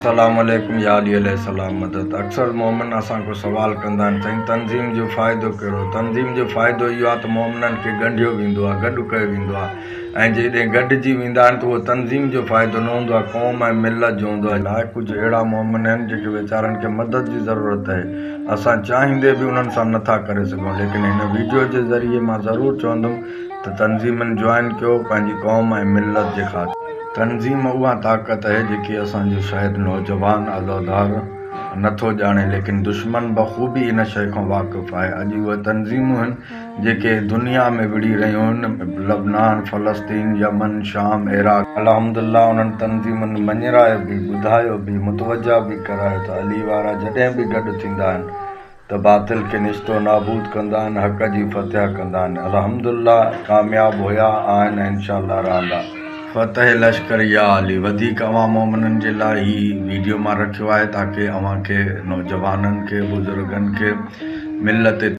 अस्सलामुअलैकुम या अली अलैहिस्सलाम मदद। अक्सर मोमिन असां को सवाल कंदा आहिनि साईं तंज़ीम जो फ़ाइदो कहिड़ो। तंज़ीम जो फ़ाइदो इहो आहे त मोमिननि खे ॻंढियो वेंदो आहे, गॾु कयो वेंदो आहे ऐं जेॾे गॾिजी वेंदा आहिनि त उहो तंज़ीम जो फ़ाइदो न हूंदो आहे, क़ौम ऐं मिलत जो हूंदो आहे। कुझु अहिड़ा मोमिन आहिनि जेके वीचारनि खे मदद जी ज़रूरत आहे, असां चाहींदे बि उन्हनि सां नथा करे सघूं, लेकिन हिन वीडियो जे ज़रिए मां ज़रूरु चवंदुमि त तंज़ीमनि जॉइन कयो पंहिंजी क़ौम ऐं मिलत जे ख़ातिर। तंज़ीम उहा ताक़त आहे जेकी असांजो शायदि नौजवान अज़ादार नथो ॼाणे, लेकिन दुश्मन बख़ूबी इन शइ खां वाक़ुफ़ु आहे। अॼु उहे तंज़ीमूं आहिनि जेके दुनिया में विड़ी रहियूं आहिनि, लबनान, फ़लस्तीन, यमन, शाम, इराक़। अल्हम्दुलिल्लाह उन्हनि तंज़ीमुनि मञरायो बि, ॿुधायो बि, मुतवजा बि करायो त अली वारा जॾहिं बि गॾु थींदा आहिनि त बातिल खे निश्तो नाबूद कंदा आहिनि, हक़ जी फ़तह कंदा आहिनि। अल्हम्दुलिल्लाह कामयाबु हुया आहिनि ऐं इंशाअल्लाह रहंदा। फ़तह लश्कर या अली। वधीक अवां मोमिननि जे लाइ ही वीडियो मां रखियो आहे ताकी अव्हांखे, नौजवाननि खे, बुज़ुर्गनि खे मिलत